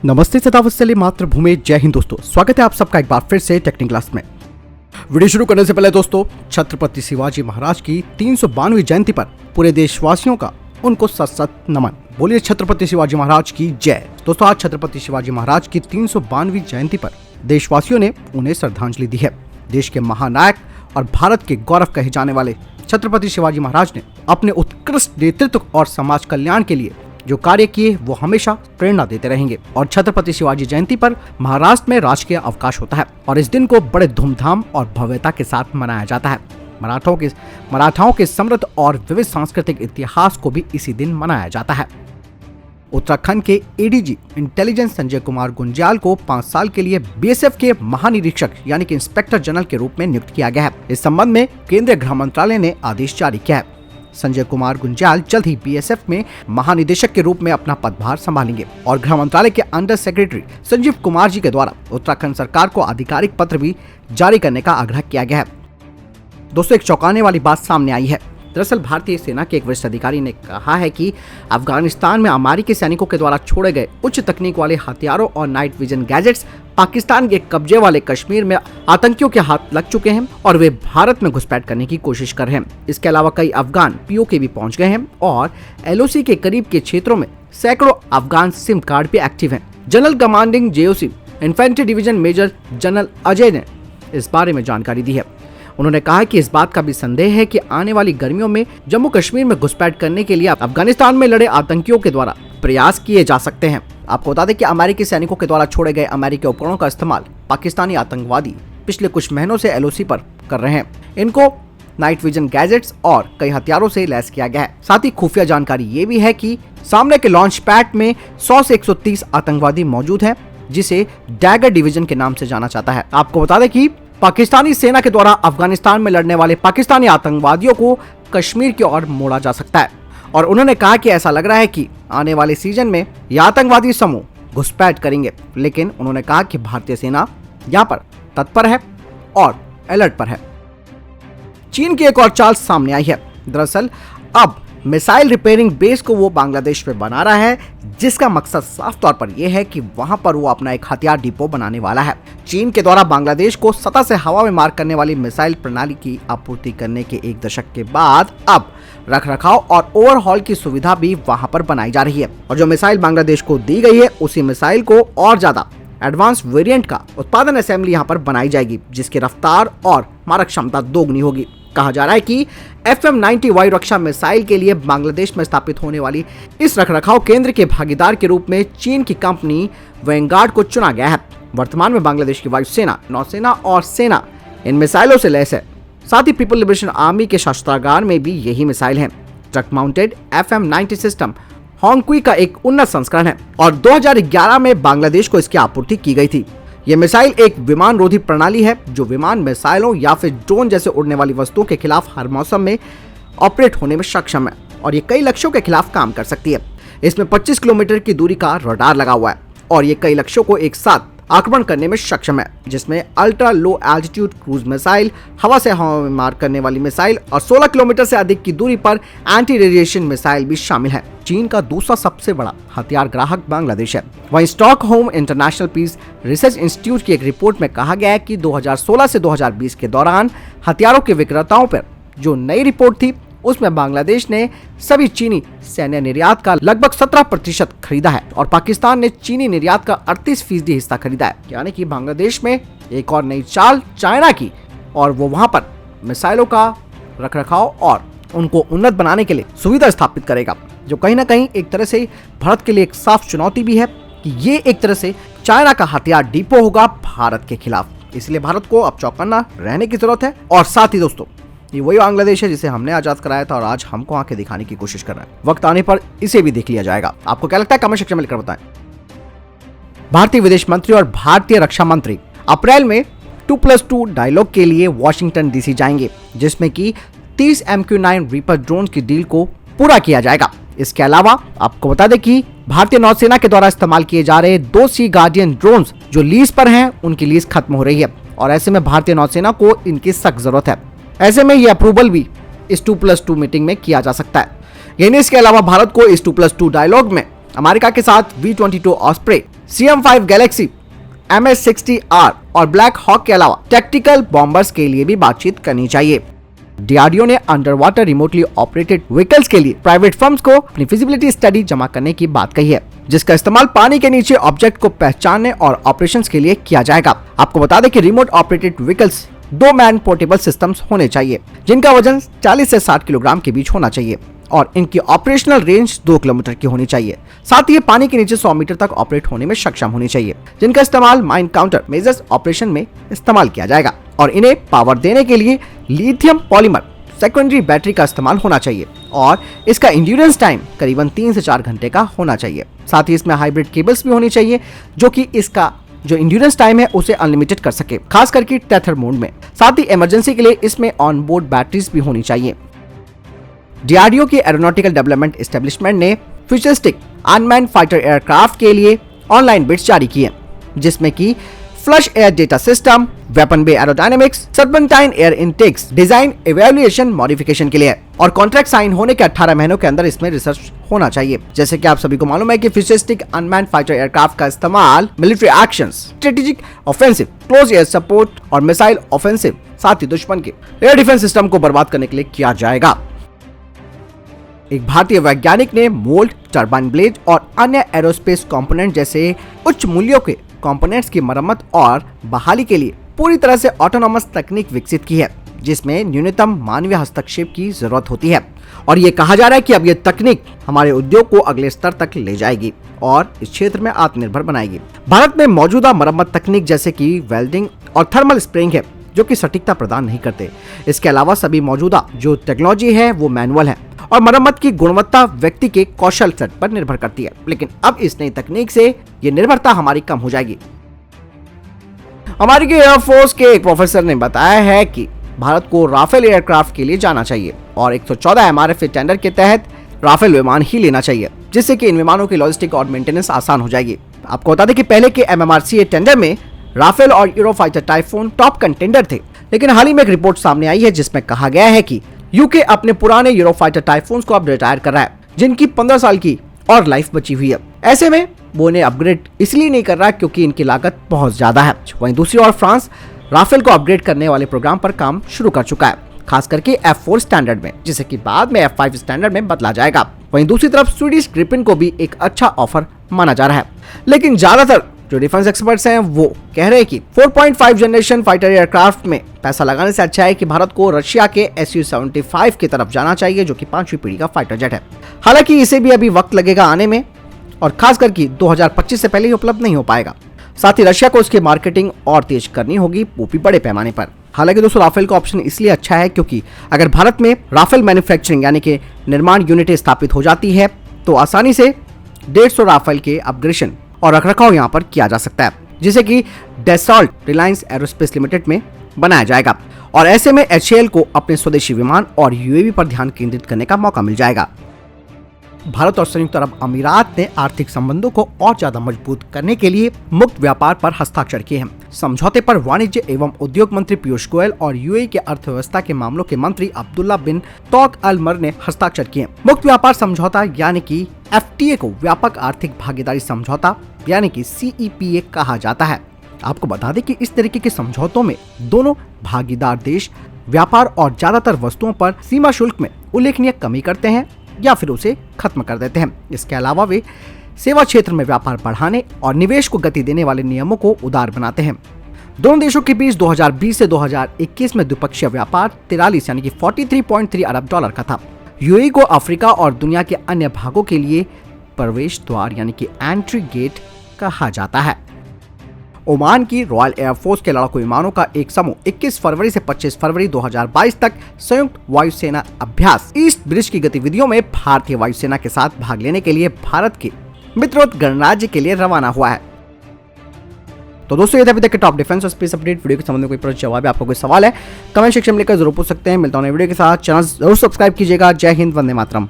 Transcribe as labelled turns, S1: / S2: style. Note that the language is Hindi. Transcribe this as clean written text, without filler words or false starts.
S1: नमस्ते सदावत्सली मातृभूमि, जय हिंद दोस्तों। स्वागत है आप सबका एक बार फिर से टेक्निक क्लास में। वीडियो शुरू करने से पहले दोस्तों, छत्रपति शिवाजी महाराज की 392वीं जयंती पर पूरे देशवासियों का उनको सत नमन। बोलिए छत्रपति शिवाजी महाराज की जय। दोस्तों, आज छत्रपति शिवाजी महाराज की 392वीं जयंती पर देशवासियों ने उन्हें श्रद्धांजलि दी है। देश के महानायक और भारत के गौरव कहे जाने वाले छत्रपति शिवाजी महाराज ने अपने उत्कृष्ट नेतृत्व और समाज कल्याण के लिए जो कार्य किए वो हमेशा प्रेरणा देते रहेंगे। और छत्रपति शिवाजी जयंती पर महाराष्ट्र में राजकीय अवकाश होता है और इस दिन को बड़े धूमधाम और भव्यता के साथ मनाया जाता है। मराठाओं के समृद्ध और विविध सांस्कृतिक इतिहास को भी इसी दिन मनाया जाता है। उत्तराखंड के एडीजी इंटेलिजेंस संजय कुमार गुंज्याल को 5 साल के लिए बीएसएफ के महानिरीक्षक यानी कि इंस्पेक्टर जनरल के रूप में नियुक्त किया गया है। इस संबंध में केंद्रीय गृह मंत्रालय ने आदेश जारी किया है। संजय कुमार गुंज्याल जल्द ही बीएसएफ में महानिदेशक के रूप में अपना पदभार संभालेंगे और गृह मंत्रालय के अंडर सेक्रेटरी संजीव कुमार जी के द्वारा उत्तराखंड सरकार को आधिकारिक पत्र भी जारी करने का आग्रह किया गया है। दोस्तों, एक चौंकाने वाली बात सामने आई है। दरअसल भारतीय सेना के एक वरिष्ठ अधिकारी ने कहा है कि अफगानिस्तान में अमेरिकी सैनिकों के द्वारा छोड़े गए उच्च तकनीक वाले हथियारों और नाइट विजन गैजेट्स पाकिस्तान के कब्जे वाले कश्मीर में आतंकियों के हाथ लग चुके हैं और वे भारत में घुसपैठ करने की कोशिश कर रहे हैं। इसके अलावा कई अफगान पीओके भी पहुंच गए हैं और एलओसी के करीब के क्षेत्रों में सैकड़ों अफगान सिम कार्ड भी एक्टिव हैं। General commanding GOC infantry division major general Ajay ने इस बारे में जानकारी दी है। उन्होंने कहा कि इस बात का भी संदेह है कि आने वाली गर्मियों में जम्मू कश्मीर में घुसपैठ करने के लिए अफगानिस्तान में लड़े आतंकियों के द्वारा प्रयास किए जा सकते हैं। आपको बता दें कि अमेरिकी सैनिकों के द्वारा छोड़े गए अमेरिकी उपकरणों का इस्तेमाल पाकिस्तानी आतंकवादी पिछले कुछ महीनों से एलओसी पर कर रहे हैं। इनको नाइट विजन गैजेट्स और कई हथियारों से लैस किया गया है। साथ ही खुफिया जानकारी ये भी है कि सामने के लॉन्च पैड में 100 से 130 आतंकवादी मौजूद है, जिसे डैगर डिवीजन के नाम से जाना जाता है। आपको बता दें कि पाकिस्तानी सेना के द्वारा अफगानिस्तान में लड़ने वाले पाकिस्तानी आतंकवादियों को कश्मीर की ओर मोड़ा जा सकता है और उन्होंने कहा कि ऐसा लग रहा है कि आने वाले सीजन में यह आतंकवादी समूह घुसपैठ करेंगे। लेकिन उन्होंने कहा कि भारतीय सेना यहाँ पर तत्पर है और अलर्ट पर है। चीन की एक और चाल सामने आई है। दरअसल अब मिसाइल रिपेयरिंग बेस को वो बांग्लादेश में बना रहा है, जिसका मकसद साफ तौर पर यह है कि वहां पर वो अपना एक हथियार डिपो बनाने वाला है। चीन के द्वारा बांग्लादेश को सतह से हवा में मार करने वाली मिसाइल प्रणाली की आपूर्ति करने के 1 दशक के बाद अब रखरखाव और ओवरहॉल की सुविधा भी वहां पर बनाई जा रही है और जो मिसाइल बांग्लादेश को दी गई है उसी मिसाइल को और ज्यादा एडवांस वेरिएंट का उत्पादन असेंबली यहाँ पर बनाई जाएगी, जिसकी रफ्तार और मारक क्षमता दोगुनी होगी। कहा जा रहा है कि FM-90 वायु रक्षा मिसाइल के लिए बांग्लादेश में स्थापित होने वाली इस रखरखाव केंद्र के भागीदार के रूप में चीन की कंपनी वैनगार्ड को चुना गया है। वर्तमान में बांग्लादेश की वायुसेना, नौसेना और सेना इन मिसाइलों से लैस है। साथ ही पीपल लिबरेशन आर्मी के शस्त्रागार में भी यही मिसाइल है। ट्रक माउंटेड FM-90 सिस्टम होंगक्वी का एक उन्नत संस्करण है और 2011 में बांग्लादेश को इसकी आपूर्ति की गई थी। यह मिसाइल एक विमान रोधी प्रणाली है जो विमान, मिसाइलों या फिर ड्रोन जैसे उड़ने वाली वस्तुओं के खिलाफ हर मौसम में ऑपरेट होने में सक्षम है और ये कई लक्ष्यों के खिलाफ काम कर सकती है। इसमें 25 किलोमीटर की दूरी का रडार लगा हुआ है और ये कई लक्ष्यों को एक साथ आक्रमण करने में सक्षम है, जिसमें ultra low altitude cruise missile, हवा से हवा में मार करने वाली मिसाइल और 16 किलोमीटर से अधिक की दूरी पर एंटी रेडिएशन मिसाइल भी शामिल है। चीन का दूसरा सबसे बड़ा हथियार ग्राहक बांग्लादेश है। वहीं Stockholm International Peace Research Institute की एक रिपोर्ट में कहा गया है कि 2016 से 2020 के दौरान हथियारों के विक्रेताओं पर जो नई रिपोर्ट थी उसमें बांग्लादेश ने सभी चीनी सैन्य निर्यात का लगभग 17% खरीदा है और पाकिस्तान ने चीनी निर्यात का 38% हिस्सा खरीदा है। यानी कि बांग्लादेश में एक और नई चाल चाइना की और वो वहां पर मिसाइलों का रखरखाव और उनको उन्नत बनाने के लिए सुविधा स्थापित करेगा, जो कहीं ना कहीं एक तरह से भारत के लिए एक साफ चुनौती भी है कि ये एक तरह से चाइना का हथियार डिपो होगा भारत के खिलाफ। इसलिए भारत को अब चौकन्ना रहने की जरूरत है। और साथ ही दोस्तों, ये वही बांग्लादेश है जिसे हमने आजाद कराया था और आज हमको आंखें दिखाने की कोशिश कर रहा है। वक्त आने पर इसे भी देख लिया जाएगा। आपको क्या लगता है कमेंट सेक्शन में लिखकर बताएं। भारतीय विदेश मंत्री और भारतीय रक्षा मंत्री अप्रैल में 2+2 डायलॉग के लिए वॉशिंगटन डीसी जाएंगे, जिसमें कि 30 MQ-9 रीपर ड्रोन की डील को पूरा किया जाएगा। इसके अलावा आपको बता दें कि भारतीय नौसेना के द्वारा इस्तेमाल किए जा रहे 2 सी गार्डियन ड्रोन्स जो लीज पर हैं, उनकी लीज खत्म हो रही है और ऐसे में भारतीय नौसेना को इनकी सख्त जरूरत है। ऐसे में ये अप्रूवल भी इस 2+2 मीटिंग में किया जा सकता है। यानी इसके अलावा भारत को इस 2+2 डायलॉग में अमेरिका के साथ V-22 osprey CM5 Galaxy, MS-60R और ब्लैक हॉक के अलावा टैक्टिकल बॉम्बर्स के लिए भी बातचीत करनी चाहिए। डीआरडीओ ने under water remotely operated vehicles के लिए प्राइवेट फर्म्स को अपनी फिजिबिलिटी स्टडी जमा करने की बात कही है, जिसका इस्तेमाल पानी के नीचे ऑब्जेक्ट को पहचानने और ऑपरेशंस के लिए किया जाएगा। आपको बता दें कि remote operated vehicles 2 man portable systems होने चाहिए, जिनका वजन 40 से 60 किलोग्राम के बीच होना चाहिए और इनकी ऑपरेशनल रेंज 2 किलोमीटर की होनी चाहिए। साथ ही पानी के नीचे 100 मीटर तक ऑपरेट होने में सक्षम होनी चाहिए, जिनका इस्तेमाल माइन काउंटर मेजर्स ऑपरेशन में इस्तेमाल किया जाएगा और इन्हें पावर देने के लिए लिथियम पॉलीमर सेकेंडरी बैटरी का इस्तेमाल होना चाहिए और इसका इंड्योरेंस टाइम करीबन 3 से 4 घंटे का होना चाहिए। साथ ही इसमें हाइब्रिड केबल्स भी होनी चाहिए, जो कि इसका जो इंड्योरेंस टाइम है उसे अनलिमिटेड कर सके, खास करके टेथर मोड में। साथ ही इमरजेंसी के लिए इसमें ऑन बोर्ड बैटरीज भी होनी चाहिए। डीआरडीओ की एरोनॉटिकल डेवलपमेंट एस्टेब्लिशमेंट ने फ्यूचरिस्टिक अनमैन्ड फाइटर एयरक्राफ्ट के लिए ऑनलाइन बिड्स जारी किए, जिसमें कि flush air data system, weapon bay aerodynamics, serpentine air intakes, design evaluation modification के लिए और कॉन्ट्रैक्ट साइन होने के 18 महीनों के अंदर इसमें रिसर्च होना चाहिए। जैसे कि आप सभी को मालूम है कि फ्यूचरिस्टिक अनमैन्ड फाइटर एयरक्राफ्ट का इस्तेमाल military actions, strategic offensive, close air support और मिसाइल ऑफेंसिव, साथ ही दुश्मन के एयर डिफेंस सिस्टम को बर्बाद करने के लिए किया जाएगा। एक भारतीय वैज्ञानिक ने मोल्ड, टरबाइन ब्लेड और अन्य एरोस्पेस कंपोनेंट जैसे उच्च मूल्यों के कंपोनेंट्स की मरम्मत और बहाली के लिए पूरी तरह से ऑटोनॉमस तकनीक विकसित की है, जिसमें न्यूनतम मानवीय हस्तक्षेप की जरूरत होती है और ये कहा जा रहा है कि अब ये तकनीक हमारे उद्योग को अगले स्तर तक ले जाएगी और इस क्षेत्र में आत्मनिर्भर बनाएगी। भारत में मौजूदा मरम्मत तकनीक जैसे कि वेल्डिंग और थर्मल स्प्रेइंग है, जो कि सटीकता प्रदान नहीं करते। इसके अलावा सभी मौजूदा जो टेक्नोलॉजी है वो मैनुअल है और मरम्मत की गुणवत्ता व्यक्ति के कौशल सेट पर निर्भर करती है, लेकिन अब इस नई तकनीक से ये निर्भरता हमारी कम हो जाएगी। अमेरिकी एयरफोर्स के एक प्रोफेसर ने बताया है कि भारत को राफेल एयरक्राफ्ट के लिए जाना चाहिए और 114 MRF टैंडर के तहत राफेल विमान ही लेना चाहिए, जिससे कि इन विमानों की लॉजिस्टिक और मेंटेनेंस आसान हो जाएगी। आपको बता दें कि पहले के MMRCA टेंडर में राफेल और यूरोफाइटर टाइफून टॉप कंटेंडर थे, लेकिन हाल ही में एक रिपोर्ट सामने आई है जिसमें कहा गया है कि यूके अपने पुराने यूरोफाइटर टाइफून्स को अब रिटायर कर रहा है, जिनकी 15 साल की और लाइफ बची हुई है। ऐसे में वो इन्हें अपग्रेड इसलिए नहीं कर रहा क्योंकि इनकी लागत बहुत ज्यादा है। वहीं दूसरी ओर फ्रांस राफेल को अपग्रेड करने वाले प्रोग्राम पर काम शुरू कर चुका है, खास करके F4 स्टैंडर्ड में, जिसे कि बाद में F5 स्टैंडर्ड में बदला जाएगा। वहीं दूसरी तरफ स्वीडिश ग्रिपिन को भी एक अच्छा ऑफर माना जा रहा है, लेकिन ज्यादातर जो डिफेंस एक्सपर्ट्स हैं वो कह रहे हैं कि 4.5 जनरेशन फाइटर एयरक्राफ्ट में पैसा लगाने से अच्छा है कि भारत को रशिया के Su-75 की तरफ जाना चाहिए, जो कि 5वीं पीढ़ी का फाइटर जेट है। हालांकि इसे भी अभी वक्त लगेगा आने में और खास करके 2025 से पहले ही उपलब्ध नहीं हो पाएगा। साथ ही रशिया को उसकी मार्केटिंग और तेज करनी होगी, वो भी बड़े पैमाने पर। हालांकि दोस्तों राफेल का ऑप्शन इसलिए अच्छा है क्योंकि अगर भारत में राफेल मैन्युफैक्चरिंग यानी कि निर्माण यूनिटें स्थापित हो जाती है तो आसानी से 150 राफेल के अपग्रेडेशन और रखरखाव यहाँ पर किया जा सकता है, जिसे कि डेसॉल्ट रिलायंस एरोस्पेस लिमिटेड में बनाया जाएगा और ऐसे में HAL को अपने स्वदेशी विमान और UAV पर ध्यान केंद्रित करने का मौका मिल जाएगा। भारत और संयुक्त अरब अमीरात ने आर्थिक संबंधों को और ज्यादा मजबूत करने के लिए मुक्त व्यापार पर हस्ताक्षर किए हैं। समझौते पर वाणिज्य एवं उद्योग मंत्री पीयूष गोयल और UAE के अर्थव्यवस्था के मामलों के मंत्री अब्दुल्ला बिन तौक अल मर ने हस्ताक्षर किए। मुक्त व्यापार समझौता यानी कि FTA को व्यापक आर्थिक भागीदारी समझौता यानी कि CEPA कहा जाता है। आपको बता दें कि इस तरीके के समझौतों में दोनों भागीदार देश व्यापार और ज्यादातर वस्तुओं पर सीमा शुल्क में उल्लेखनीय कमी करते हैं या फिर उसे खत्म कर देते हैं। इसके अलावा वे सेवा क्षेत्र में व्यापार बढ़ाने और निवेश को गति देने वाले नियमों को उदार बनाते हैं। दोनों देशों के बीच 2020 से 2021 में द्विपक्षीय व्यापार 43 यानी कि 43.3 अरब डॉलर का था। UAE को अफ्रीका और दुनिया के अन्य भागों के लिए प्रवेश द्वार यानी कि एंट्री गेट कहा जाता है। ओमान की रॉयल एयरफोर्स के लड़ाकू विमानों का एक समूह 21 फरवरी से 25 फरवरी 2022 तक संयुक्त वायुसेना अभ्यास ईस्ट ब्रिज की गतिविधियों में भारतीय वायुसेना के साथ भाग लेने के लिए भारत के मित्रवत गणराज्य के लिए रवाना हुआ है। तो दोस्तों ये थे अभी तक के टॉप डिफेंस और स्पेस अपडेट। वीडियो के संबंध में कोई प्रश्न जवाब है, आपको कोई सवाल है, कमेंट सेक्शन में लिखकर जरूर पूछ सकते हैं। मिलता हूं नए वीडियो के साथ, चैनल जरूर सब्सक्राइब कीजिएगा। जय हिंद, वंदे मातरम।